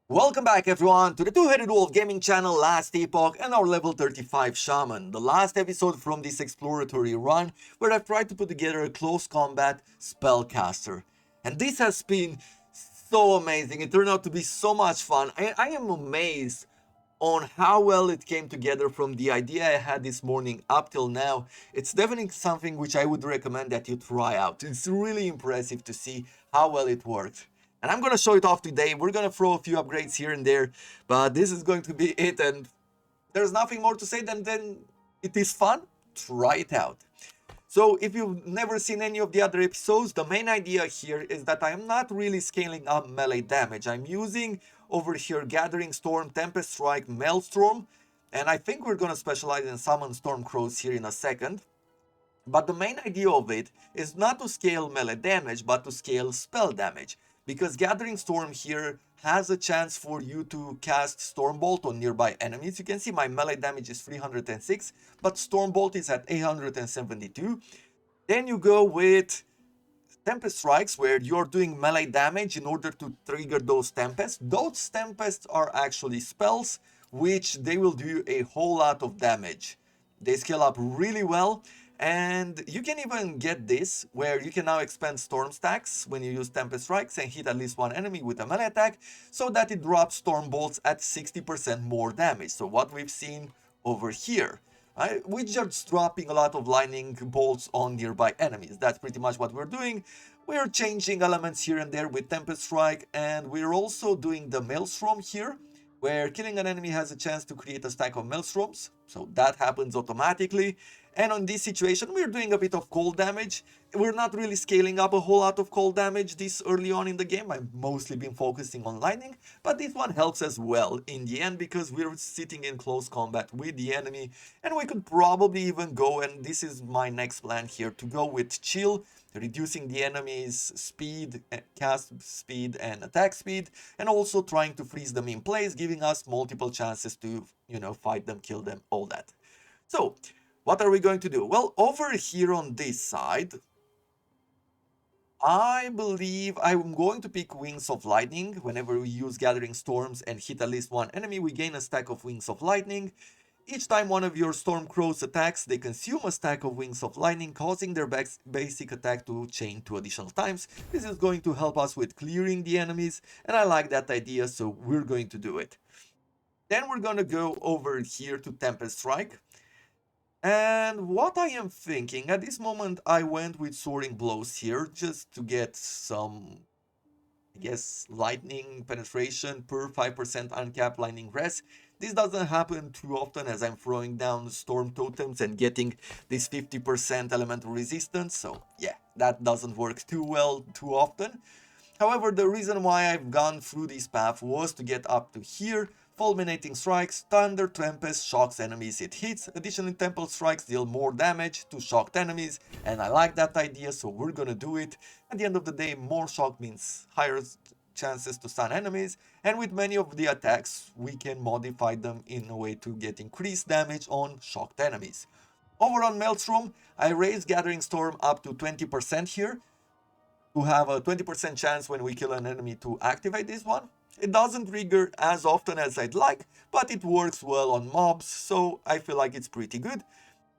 Welcome back everyone to the Two-Headed Wolf gaming channel, Last Epoch and our level 35 Shaman, the last episode from this exploratory run where I've tried to put together a close combat spellcaster. And this has been so amazing, it turned out to be so much fun. I am amazed on how well it came together from the idea I had this morning up till now. It's definitely something which I would recommend that you try out. It's really impressive to see how well it worked. And I'm gonna show it off today. We're gonna throw a few upgrades here and there, but this is going to be it, and there's nothing more to say than it is fun. Try it out. So if you've never seen any of the other episodes, the main idea here is that I'm not really scaling up melee damage. I'm using over here Gathering Storm, Tempest Strike, Maelstrom, and I think we're gonna specialize in Summon Stormcrows here in a second. But the main idea of it is not to scale melee damage, but to scale spell damage. Because Gathering Storm here has a chance for you to cast Stormbolt on nearby enemies. You can see my melee damage is 306, but Stormbolt is at 872. Then you go with Tempest Strikes, where you're doing melee damage in order to trigger those Tempests. Those Tempests are actually spells, which they will do a whole lot of damage. They scale up really well, and you can even get this, where you can now expend Storm stacks when you use Tempest Strikes and hit at least one enemy with a melee attack, so that it drops Storm Bolts at 60% more damage. So what we've seen over here. We're just dropping a lot of lightning bolts on nearby enemies. That's pretty much what we're doing. We're changing elements here and there with Tempest Strike, and we're also doing the Maelstrom here, where killing an enemy has a chance to create a stack of Maelstroms, so that happens automatically. And on this situation, we're doing a bit of cold damage. We're not really scaling up a whole lot of cold damage this early on in the game. I've mostly been focusing on lightning, but this one helps as well in the end because we're sitting in close combat with the enemy, and we could probably even go, and this is my next plan here, to go with Chill, reducing the enemy's speed, cast speed and attack speed, and also trying to freeze them in place, giving us multiple chances to, fight them, kill them, all that. So, what are we going to do? Well, over here on this side, I believe I'm going to pick Wings of Lightning. Whenever we use Gathering Storms and hit at least one enemy, we gain a stack of Wings of Lightning. Each time one of your Stormcrows attacks, they consume a stack of Wings of Lightning, causing their basic attack to chain 2 additional times. This is going to help us with clearing the enemies, and I like that idea, so we're going to do it. Then we're going to go over here to Tempest Strike. And what I am thinking, at this moment I went with Soaring Blows here, just to get some, I guess, lightning penetration per 5% uncapped lightning rest. This doesn't happen too often as I'm throwing down storm totems and getting this 50% elemental resistance, so yeah, that doesn't work too well too often. However, the reason why I've gone through this path was to get up to here. Fulminating Strikes, Thunder Tempest shocks enemies it hits. Additionally, Temple Strikes deal more damage to shocked enemies, and I like that idea, so we're gonna do it. At the end of the day, more shock means higher chances to stun enemies, and with many of the attacks, we can modify them in a way to get increased damage on shocked enemies. Over on Maelstrom, I raised Gathering Storm up to 20% here, to have a 20% chance when we kill an enemy to activate this one. It doesn't trigger as often as I'd like, but it works well on mobs, so I feel like it's pretty good.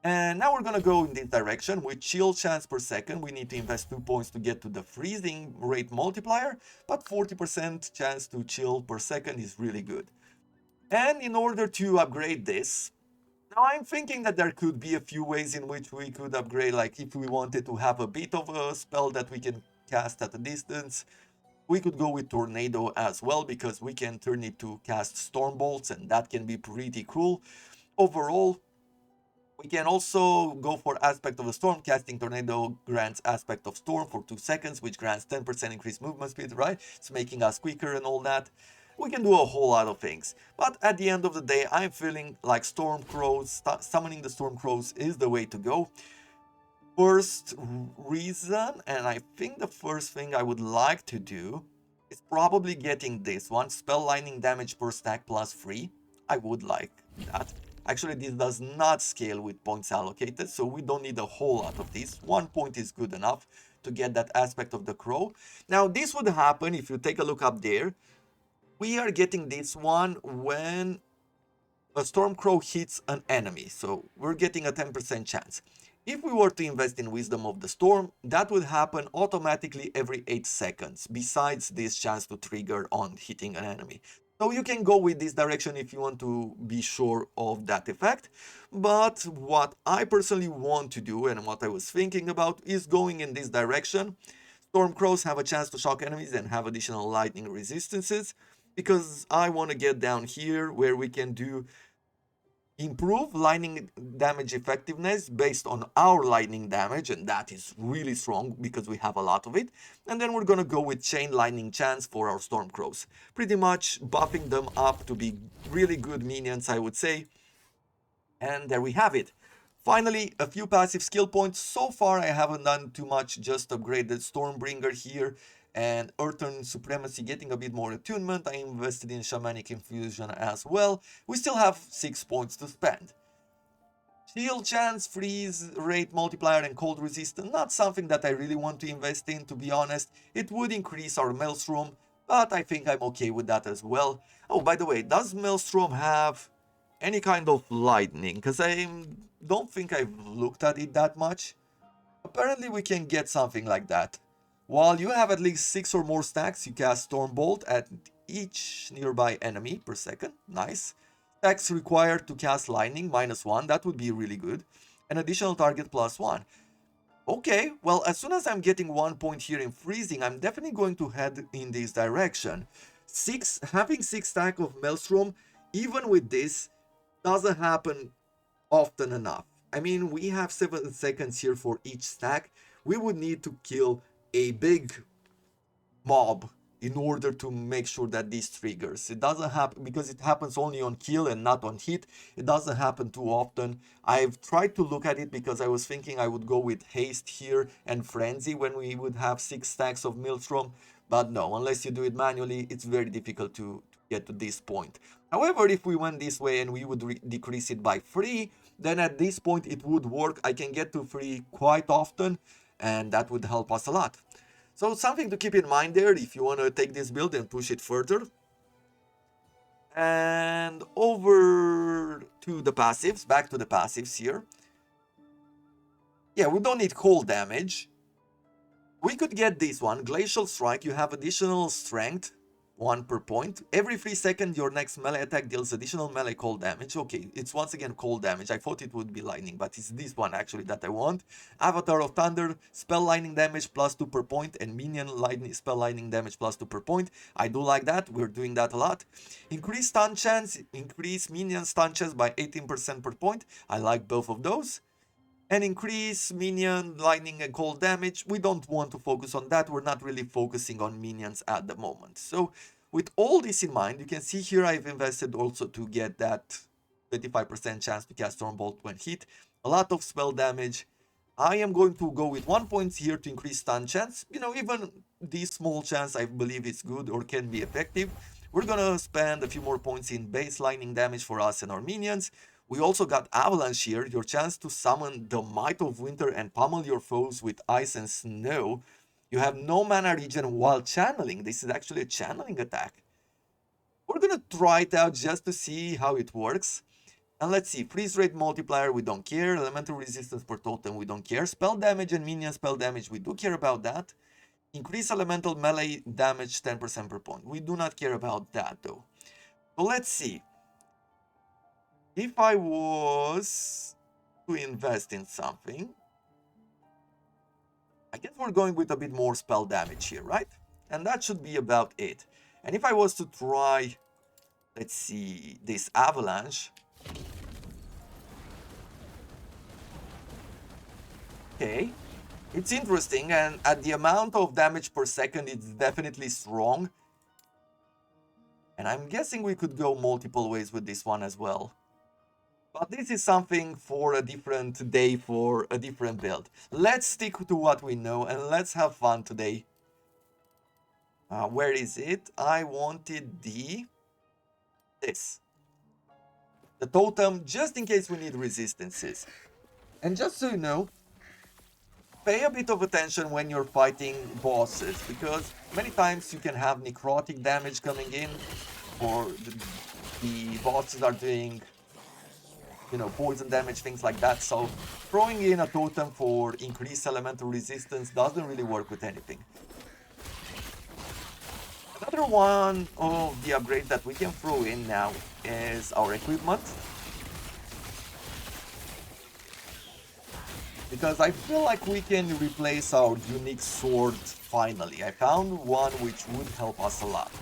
And now we're gonna go in this direction with chill chance per second. We need to invest 2 points to get to the freezing rate multiplier, but 40% chance to chill per second is really good. And in order to upgrade this, now I'm thinking that there could be a few ways in which we could upgrade, like if we wanted to have a bit of a spell that we can cast at a distance. We could go with Tornado as well, because we can turn it to cast Storm Bolts, and that can be pretty cool. Overall, we can also go for Aspect of the Storm. Casting Tornado grants Aspect of Storm for 2 seconds, which grants 10% increased movement speed, right? It's making us quicker and all that. We can do a whole lot of things. But at the end of the day, I'm feeling like Stormcrows, summoning the Stormcrows is the way to go. First reason, and I think the first thing I would like to do is probably getting this one, spell lightning damage per stack plus 3. I would like that. Actually, this does not scale with points allocated, so we don't need a whole lot of this. 1 point is good enough to get that aspect of the crow. Now, this would happen if you take a look up there. We are getting this one when a Stormcrow hits an enemy, so we're getting a 10% chance. If we were to invest in Wisdom of the Storm, that would happen automatically every 8 seconds, besides this chance to trigger on hitting an enemy. So you can go with this direction if you want to be sure of that effect, but what I personally want to do and what I was thinking about is going in this direction. Stormcrows have a chance to shock enemies and have additional lightning resistances, because I want to get down here where we can do improve lightning damage effectiveness based on our lightning damage, and that is really strong because we have a lot of it. And then we're gonna go with chain lightning chance for our Stormcrows, pretty much buffing them up to be really good minions, I would say. And there we have it. Finally, a few passive skill points. So far I haven't done too much, just upgraded Stormbringer here and Earthern Supremacy, getting a bit more attunement. I invested in Shamanic Infusion as well. We still have 6 points to spend. Shield chance, freeze rate multiplier and cold resistance, not something that I really want to invest in, to be honest. It would increase our Maelstrom, but I think I'm okay with that as well. Oh, by the way, does Maelstrom have any kind of lightning? Because I don't think I've looked at it that much. Apparently we can get something like that. While you have at least 6 or more stacks, you cast Stormbolt at each nearby enemy per second. Nice. Stacks required to cast lightning, -1. That would be really good. An additional target +1. Okay, well, as soon as I'm getting 1 point here in freezing, I'm definitely going to head in this direction. Having 6 stack of Maelstrom, even with this, doesn't happen often enough. I mean, we have 7 seconds here for each stack. We would need to kill a big mob in order to make sure that this triggers. It doesn't happen because it happens only on kill and not on hit. It doesn't happen too often. I've tried to look at it because I was thinking I would go with haste here and frenzy when we would have 6 stacks of Maelstrom, but no, unless you do it manually, it's very difficult to get to this point. However, if we went this way and we would decrease it by 3, then at this point it would work. I can get to 3 quite often, and that would help us a lot. So something to keep in mind there if you want to take this build and push it further. And over to the passives, back to the passives here. Yeah, we don't need cold damage. We could get this one, Glacial Strike. You have additional strength, 1 per point. Every 3 seconds, your next melee attack deals additional melee cold damage. Okay, it's once again cold damage. I thought it would be lightning, but it's this one actually that I want. Avatar of Thunder, spell lightning damage +2 per point, and minion lightning spell lightning damage +2 per point. I do like that. We're doing that a lot. Increase stun chance, increase minion stun chance by 18% per point. I like both of those. And increase minion lightning and cold damage. We don't want to focus on that. We're not really focusing on minions at the moment. So with all this in mind, you can see here I've invested also to get that 25% chance to cast Stormbolt when hit. A lot of spell damage. I am going to go with 1 point here to increase stun chance. You know, even this small chance I believe is good or can be effective. We're gonna spend a few more points in base lightning damage for us and our minions. We also got Avalanche here, your chance to summon the Might of Winter and pummel your foes with ice and snow. You have no mana regen while channeling. This is actually a channeling attack. We're gonna try it out just to see how it works. And let's see, freeze rate multiplier, we don't care. Elemental resistance per totem, we don't care. Spell damage and minion spell damage, we do care about that. Increase elemental melee damage 10% per point. We do not care about that though. So let's see. If I was to invest in something, I guess we're going with a bit more spell damage here, right? And that should be about it. And if I was to try, let's see, this avalanche. Okay, it's interesting, and at the amount of damage per second, it's definitely strong. And I'm guessing we could go multiple ways with this one as well. But this is something for a different day, for a different build. Let's stick to what we know and let's have fun today. Where is it? I wanted this. The totem, just in case we need resistances. And just so you know, pay a bit of attention when you're fighting bosses, because many times you can have necrotic damage coming in, or the bosses are doing, you know, poison damage, things like that. So throwing in a totem for increased elemental resistance doesn't really work with anything. Another one of the upgrades that we can throw in now is our equipment. Because I feel like we can replace our unique sword finally. I found one which would help us a lot.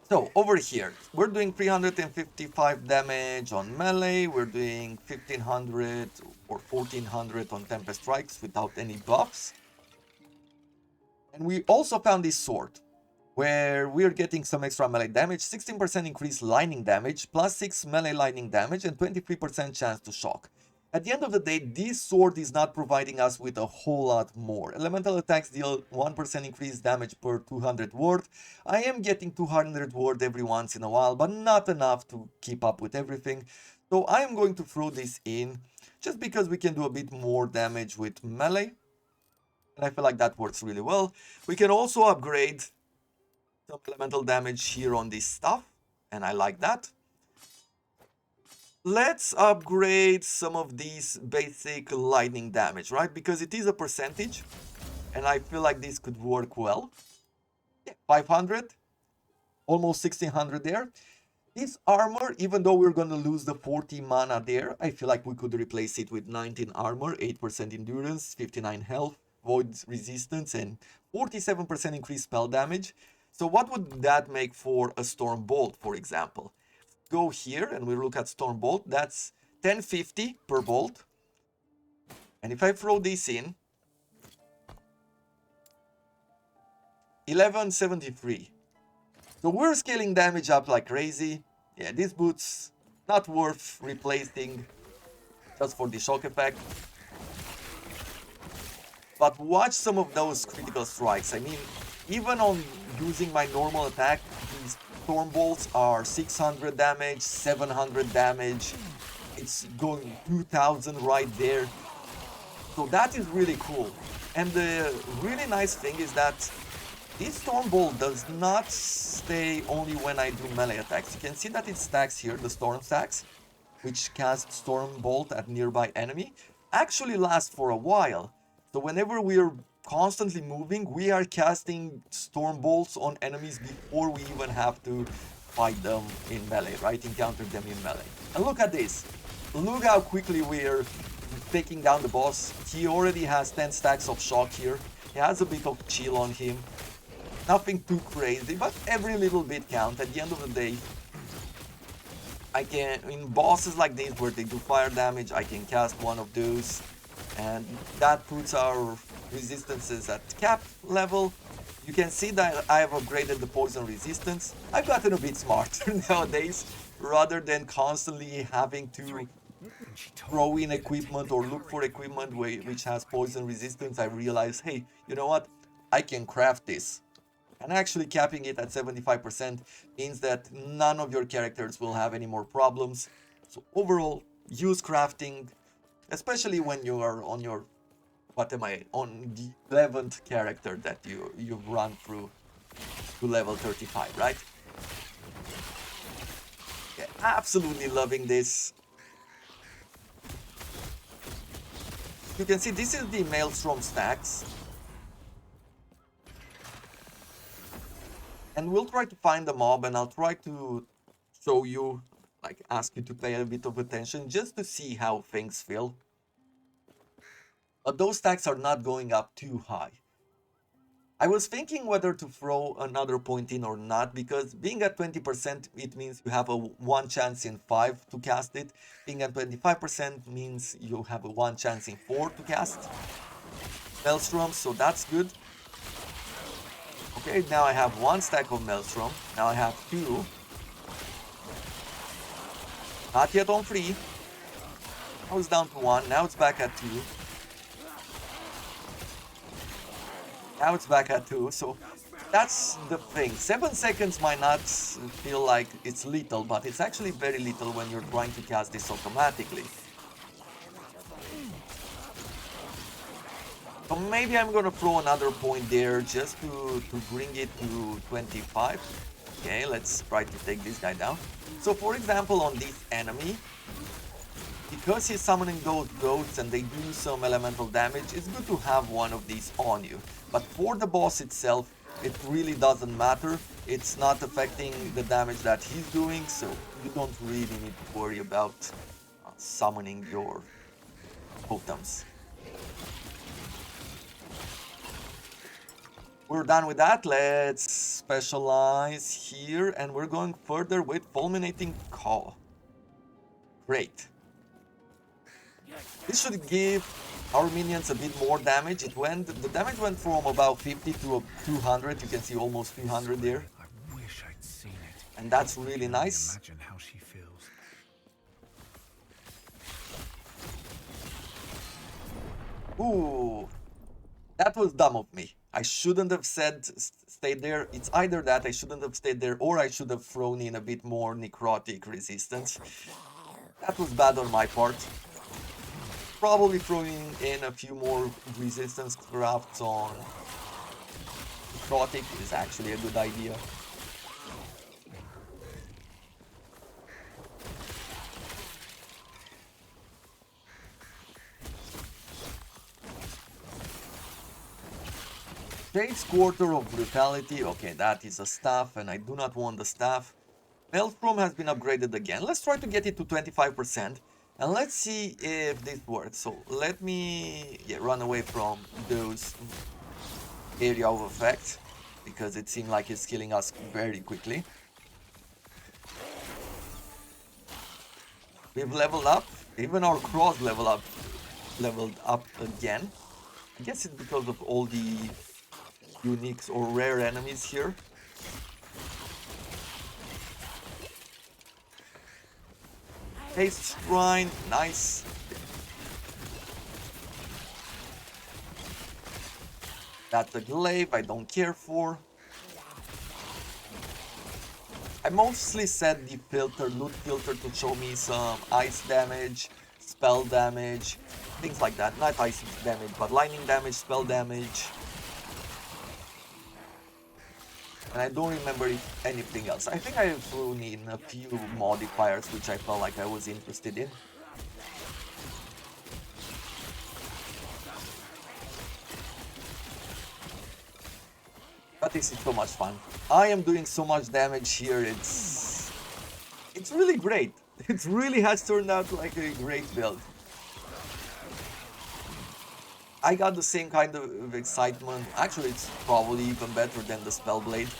So over here, we're doing 355 damage on melee, we're doing 1500 or 1400 on Tempest Strikes without any buffs. And we also found this sword, where we're getting some extra melee damage, 16% increased lightning damage, plus 6 melee lightning damage, and 23% chance to shock. At the end of the day, this sword is not providing us with a whole lot more. Elemental attacks deal 1% increased damage per 200 worth. I am getting 200 worth every once in a while, but not enough to keep up with everything. So I am going to throw this in, just because we can do a bit more damage with melee. And I feel like that works really well. We can also upgrade some elemental damage here on this stuff, and I like that. Let's upgrade some of these basic lightning damage, right? Because it is a percentage, and I feel like this could work well. Yeah, 500, almost 1600 there. This armor, even though we're going to lose the 40 mana there, I feel like we could replace it with 19 armor, 8% endurance, 59 health, void resistance, and 47% increased spell damage. So what would that make for a Storm Bolt, for example? Go here and we look at Storm Bolt. That's 1050 per bolt. And if I throw this in, 1173. So we're scaling damage up like crazy. Yeah, these boots not worth replacing just for the shock effect. But watch some of those critical strikes. I mean, even on using my normal attack, these Storm Bolts are 600 damage, 700 damage. It's going 2000 right there. So that is really cool. And the really nice thing is that this Storm Bolt does not stay only when I do melee attacks. You can see that it stacks here, the Storm stacks, which cast Storm Bolt at nearby enemy, actually last for a while. So whenever we're constantly moving, we are casting Storm Bolts on enemies before we even have to fight them in melee, right? Encounter them in melee. And look at this. Look how quickly we're taking down the boss. He already has 10 stacks of shock here. He has a bit of chill on him. Nothing too crazy, but every little bit counts. At the end of the day, I can, in bosses like this where they do fire damage, I can cast one of those. And that puts our resistances at cap level. You can see that I have upgraded the poison resistance. I've gotten a bit smarter nowadays, rather than constantly having to throw in equipment or look for equipment which has poison resistance. I realized, hey, you know what? I can craft this. And actually capping it at 75% means that none of your characters will have any more problems. So overall, use crafting, especially when you are on your, on the 11th character that you've run through to level 35, right? Yeah, absolutely loving this. You can see this is the Maelstrom stacks. And we'll try to find the mob, and I'll try to show you, like ask you to pay a bit of attention just to see how things feel. But those stacks are not going up too high. I was thinking whether to throw another point in or not, because being at 20%, it means you have a 1 chance in 5 to cast it. Being at 25% means you have a 1 chance in 4 to cast Maelstrom, so that's good. Okay, now I have 1 stack of Maelstrom. Now I have 2. Not yet on 3. Now it's down to 1. Now it's back at 2. Now it's back at 2. So that's the thing. 7 seconds might not feel like it's little, but it's actually very little when you're trying to cast this automatically. So maybe I'm gonna throw another point there just to bring it to 25. Okay, let's try to take this guy down. So for example, on this enemy, because he's summoning those goats and they do some elemental damage, it's good to have one of these on you. But for the boss itself, it really doesn't matter. It's not affecting the damage that he's doing, so you don't really need to worry about summoning your totems. We're done with that. Let's specialize here, and we're going further with Fulminating Call. Great. This should give our minions a bit more damage. The damage went from about 50 to 200. You can see almost 300 there. I wish I'd seen it. And that's really nice. Imagine how she feels. Ooh, that was dumb of me. I shouldn't have said stayed there. It's either that I shouldn't have stayed there, or I should have thrown in a bit more necrotic resistance. That was bad on my part. Probably throwing in a few more resistance crafts on necrotic is actually a good idea. Shade's Quarter of Brutality. Okay, that is a staff, and I do not want the staff. Maelstrom has been upgraded again. Let's try to get it to 25%. And let's see if this works. So let me run away from those area of effect, because it seemed like it's killing us very quickly. We've leveled up. Even our cross leveled up again. I guess it's because of all the uniques or rare enemies here. Haste Shrine, nice. That's a glaive I don't care for. I mostly set the filter, loot filter, to show me some ice damage, spell damage, things like that. Not ice damage, but lightning damage, spell damage. And I don't remember anything else. I think I threw in a few modifiers which I felt like I was interested in. But this is so much fun. I am doing so much damage here, it's really great. It really has turned out like a great build. I got the same kind of excitement. Actually, it's probably even better than the Spellblade.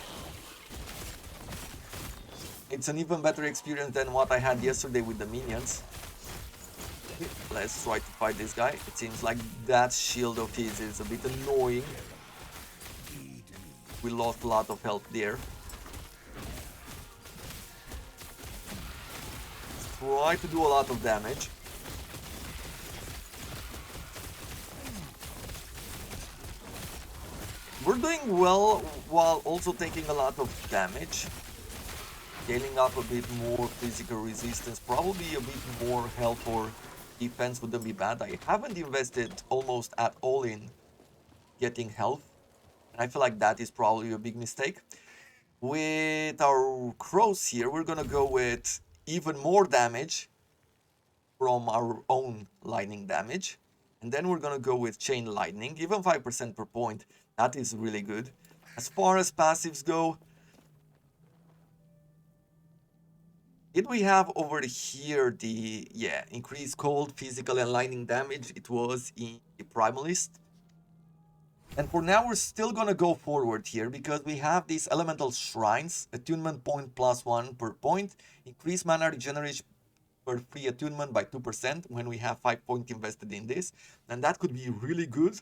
It's an even better experience than what I had yesterday with the minions. Let's try to fight this guy. It seems like that shield of his is a bit annoying. We lost a lot of health there. Try to do a lot of damage. We're doing well while also taking a lot of damage. Scaling up a bit more physical resistance, probably a bit more health or defense wouldn't be bad. I haven't invested almost at all in getting health, and I feel like that is probably a big mistake. With our crows here, we're gonna go with even more damage from our own lightning damage, and then we're gonna go with chain lightning, even 5% per point. That is really good. As far as passives go, did we have over here the increased cold, physical, and lightning damage? It was in the Primalist. And for now, we're still gonna go forward here because we have these elemental shrines, attunement point +1 per point, increase mana regeneration per free attunement by 2% when we have 5 points invested in this, and that could be really good.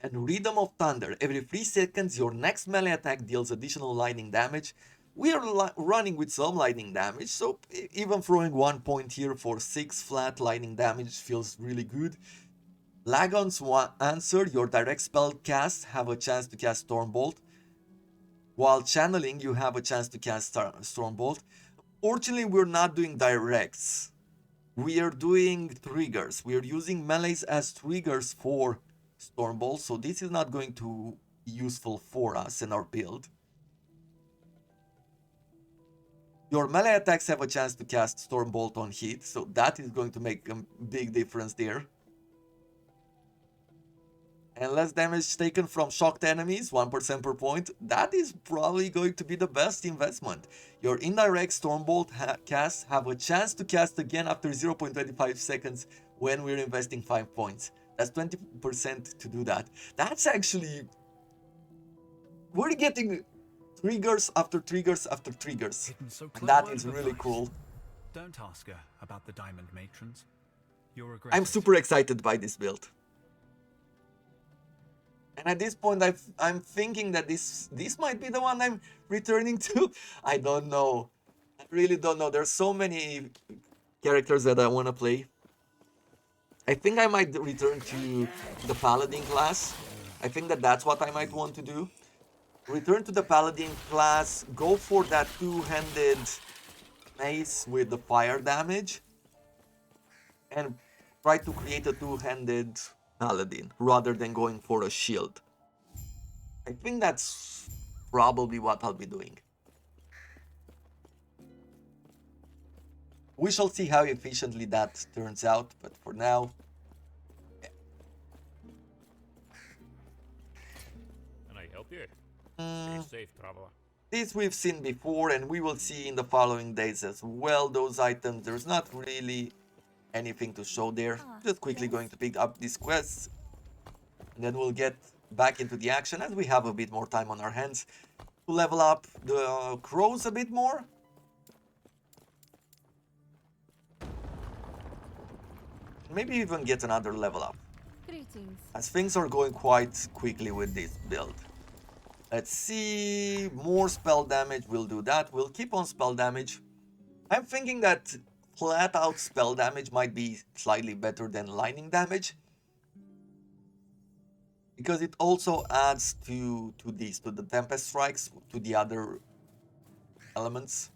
And Rhythm of Thunder, every 3 seconds your next melee attack deals additional lightning damage. We are running with some lightning damage, so even throwing 1 point here for 6 flat lightning damage feels really good. Lagon's answer, your direct spell cast have a chance to cast Stormbolt. While channeling, you have a chance to cast Stormbolt. Fortunately, we're not doing directs. We are doing triggers. We are using melees as triggers for Stormbolt, so this is not going to be useful for us in our build. Your melee attacks have a chance to cast Stormbolt on hit, so that is going to make a big difference there. And less damage taken from shocked enemies, 1% per point. That is probably going to be the best investment. Your indirect Stormbolt casts have a chance to cast again after 0.25 seconds when we're investing 5 points. That's 20% to do that. That's actually... We're getting triggers after triggers after triggers. Hidden so And that clever is with really advice. cool. Don't ask her about the diamond matrons. You'll regret I'm it. super excited by this build. And at this point, I'm thinking that this might be the one I'm returning to. I don't know. I really don't know. There's so many characters that I want to play. I think I might return to the Paladin class. I think that that's what I might want to do. Return to the Paladin class. Go for that two-handed mace with the fire damage. And try to create a two-handed Paladin rather than going for a shield. I think that's probably what I'll be doing. We shall see how efficiently that turns out, but for now... Can I help you? Mm, Stay safe, traveler. this we've seen before, and we will see in the following days as well. Those items, there's not really anything to show there. Just quickly going to pick up these quests, and then we'll get back into the action as we have a bit more time on our hands to level up the crows a bit more. Maybe even get another level up, Greetings. as things are going quite quickly with this build. Let's see, more spell damage, we'll do that. We'll keep on spell damage. I'm thinking that flat out spell damage might be slightly better than lightning damage, because it also adds to the Tempest Strikes, to the other elements.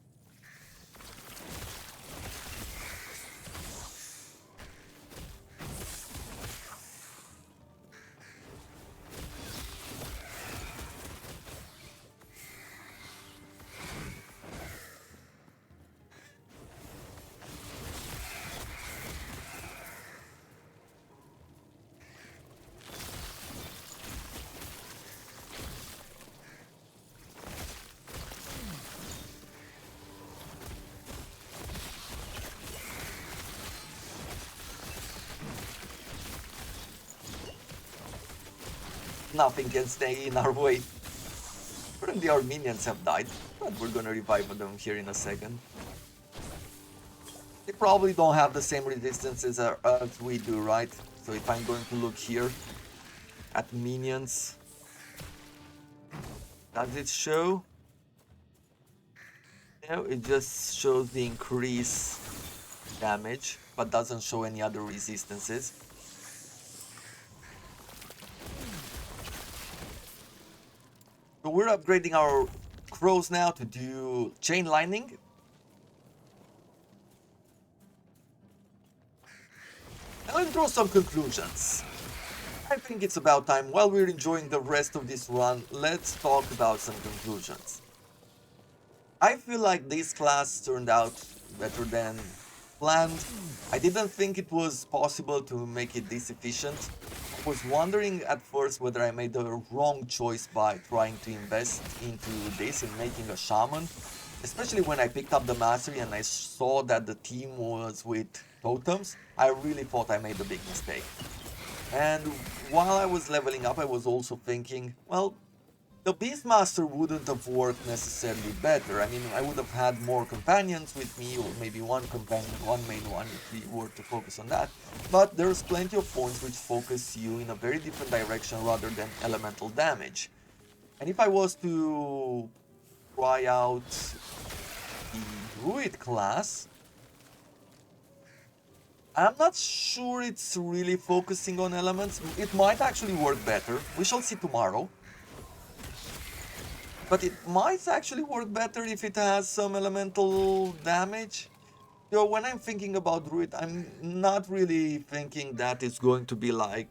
Nothing can stay in our way. Currently our minions have died, but we're gonna revive them here in a second. They probably don't have the same resistances as we do, right? So if I'm going to look here at minions, does it show? No, it just shows the increase damage, but doesn't show any other resistances. So we're upgrading our crows now to do chain lightning. And let's draw some conclusions. I think it's about time, while we're enjoying the rest of this run, let's talk about some conclusions. I feel like this class turned out better than planned. I didn't think it was possible to make it this efficient. I was wondering at first whether I made the wrong choice by trying to invest into this and making a shaman. Especially when I picked up the mastery and I saw that the team was with totems, I really thought I made a big mistake. And while I was leveling up, I was also thinking, well, the Beastmaster wouldn't have worked necessarily better. I mean, I would have had more companions with me, or maybe one companion, one main one, if we were to focus on that. But there's plenty of points which focus you in a very different direction rather than elemental damage. And if I was to try out the Druid class, I'm not sure it's really focusing on elements. It might actually work better. We shall see tomorrow. But it might actually work better if it has some elemental damage. You know, when I'm thinking about Druid, I'm not really thinking that it's going to be like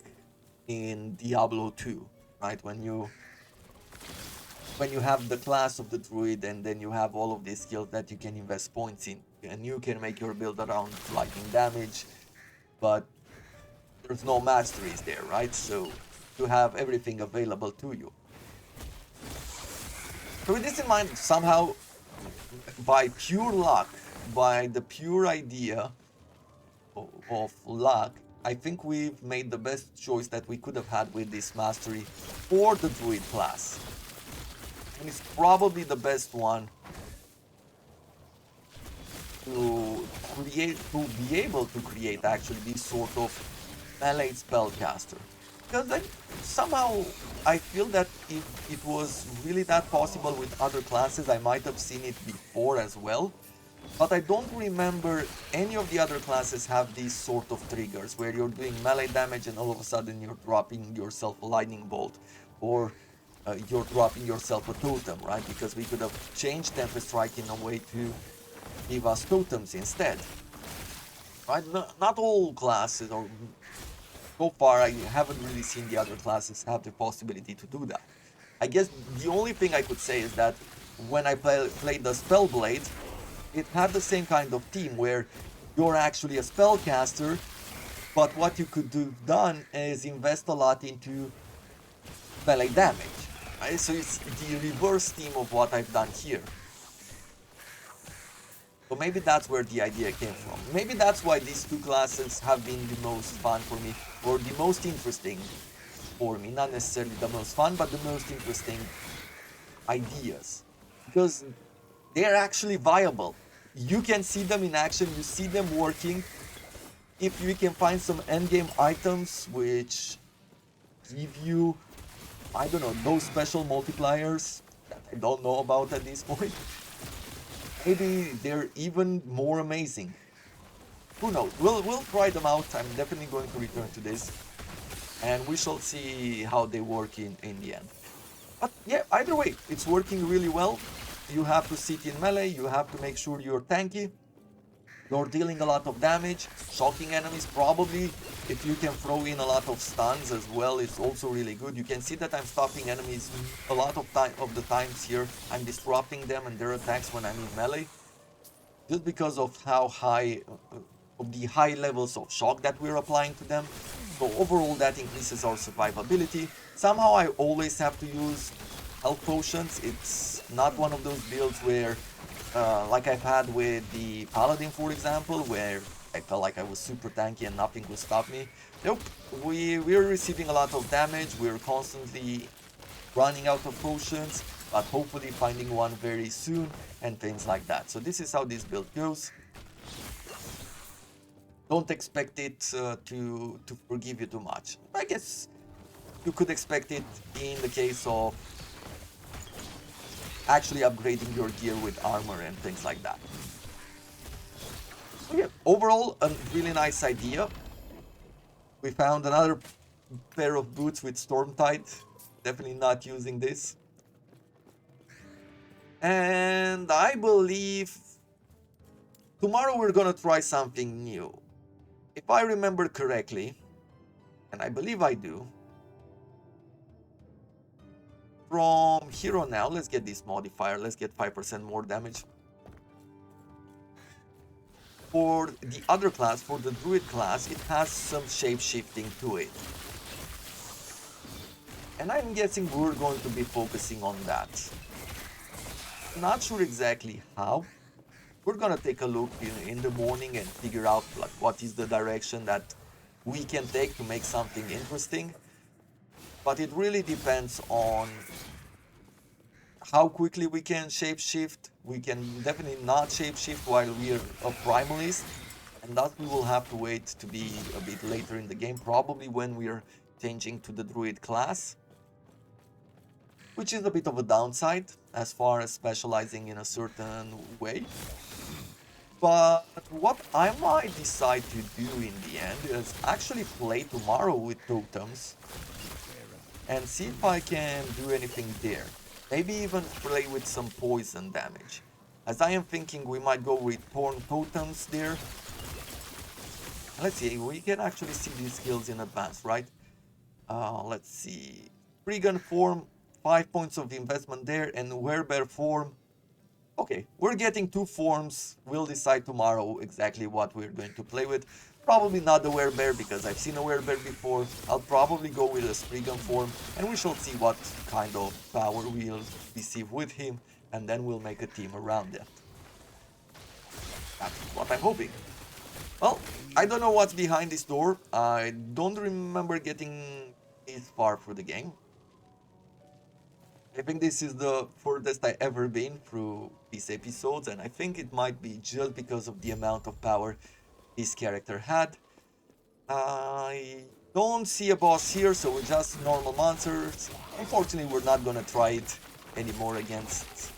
in Diablo 2, right? When you have the class of the druid and then you have all of these skills that you can invest points in, and you can make your build around lightning damage, but there's no masteries there, right? So you have everything available to you. So with this in mind, somehow by pure luck, by the pure idea of luck, I think we've made the best choice that we could have had with this mastery for the druid class. And it's probably the best one to be able to create actually this sort of melee spellcaster. Because then somehow I feel that if it was really that possible with other classes, I might have seen it before as well. But I don't remember any of the other classes have these sort of triggers where you're doing melee damage and all of a sudden you're dropping yourself a lightning bolt, or you're dropping yourself a totem, right? Because we could have changed Tempest Strike in a way to give us totems instead, right? Not all classes, or so far I haven't really seen the other classes have the possibility to do that. I guess the only thing I could say is that when I played the Spellblade, it had the same kind of theme where you're actually a spellcaster, but what you could do done is invest a lot into melee damage, right? So it's the reverse theme of what I've done here. So maybe that's where the idea came from. Maybe that's why these two classes have been the most fun for me, or the most interesting for me. Not necessarily the most fun, but the most interesting ideas. Because they're actually viable. You can see them in action, you see them working. If you can find some endgame items which give you, I don't know, those special multipliers that I don't know about at this point, maybe they're even more amazing. Who knows? We'll try them out. I'm definitely going to return to this, and we shall see how they work in the end. But yeah, either way, it's working really well. You have to sit in melee, you have to make sure you're tanky, you're dealing a lot of damage, shocking enemies probably. If you can throw in a lot of stuns as well, it's also really good. You can see that I'm stopping enemies a lot of the times here. I'm disrupting them and their attacks when I'm in melee, just because of how high, of the high levels of shock that we're applying to them. So overall that increases our survivability. Somehow I always have to use health potions. It's not one of those builds where, like I've had with the Paladin, for example, where I felt like I was super tanky and nothing would stop me. Nope, we're receiving a lot of damage. We're constantly running out of potions, but hopefully finding one very soon and things like that. So this is how this build goes. Don't expect it to forgive you too much. I guess you could expect it in the case of actually upgrading your gear with armor and things like that. So yeah, overall, a really nice idea. We found another pair of boots with Stormtide. Definitely not using this. And I believe tomorrow we're gonna try something new. If I remember correctly, and I believe I do, from here on out, let's get this modifier, let's get 5% more damage. For the other class, for the druid class, it has some shape-shifting to it. And I'm guessing we're going to be focusing on that. Not sure exactly how. We're gonna take a look in the morning and figure out like what is the direction that we can take to make something interesting. But it really depends on how quickly we can shapeshift. We can definitely not shapeshift while we're a Primalist, and that we will have to wait to be a bit later in the game, probably when we're changing to the druid class, which is a bit of a downside as far as specializing in a certain way. But what I might decide to do in the end is actually play tomorrow with totems and see if I can do anything there. Maybe even play with some poison damage. As I am thinking we might go with Thorn Totems there. Let's see, we can actually see these skills in advance, right? Let's see. Freegun form, 5 points of investment there, and werebear form. Okay, we're getting 2 forms. We'll decide tomorrow exactly what we're going to play with. Probably not the werebear because I've seen a werebear before. I'll probably go with a Spriggan form, and we shall see what kind of power we'll receive with him, and then we'll make a team around that. That's what I'm hoping. Well, I don't know what's behind this door. I don't remember getting this far through the game. I think this is the furthest I ever been through these episodes, and I think it might be just because of the amount of power this character had. I don't see a boss here, so we're just normal monsters. Unfortunately, we're not gonna try it anymore against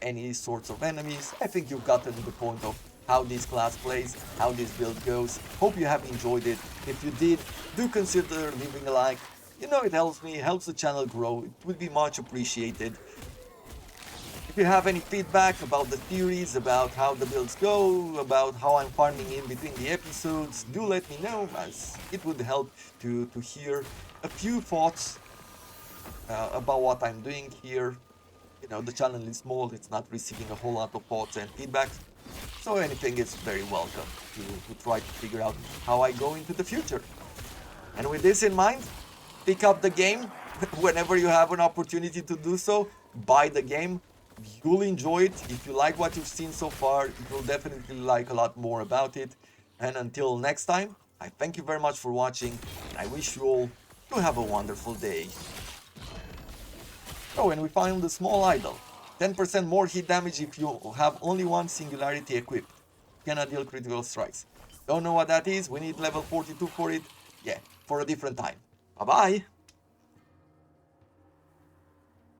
any sorts of enemies. I think you've gotten the point of how this class plays, how this build goes. Hope you have enjoyed it. If you did, do consider leaving a like. You know, it helps me, helps the channel grow. It would be much appreciated. If you have any feedback about the theories, about how the builds go, about how I'm farming in between the episodes, do let me know, as it would help to hear a few thoughts about what I'm doing here. You know, the channel is small, it's not receiving a whole lot of thoughts and feedback, so anything is very welcome to try to figure out how I go into the future. And with this in mind, pick up the game whenever you have an opportunity to do so. Buy the game. You'll enjoy it. If you like what you've seen so far, you'll definitely like a lot more about it. And until next time, I thank you very much for watching, and I wish you all to have a wonderful day. Oh, and we found a small idol. 10% more hit damage if you have only one singularity equipped. Cannot deal critical strikes. Don't know what that is? We need level 42 for it? Yeah, for a different time. Bye-bye!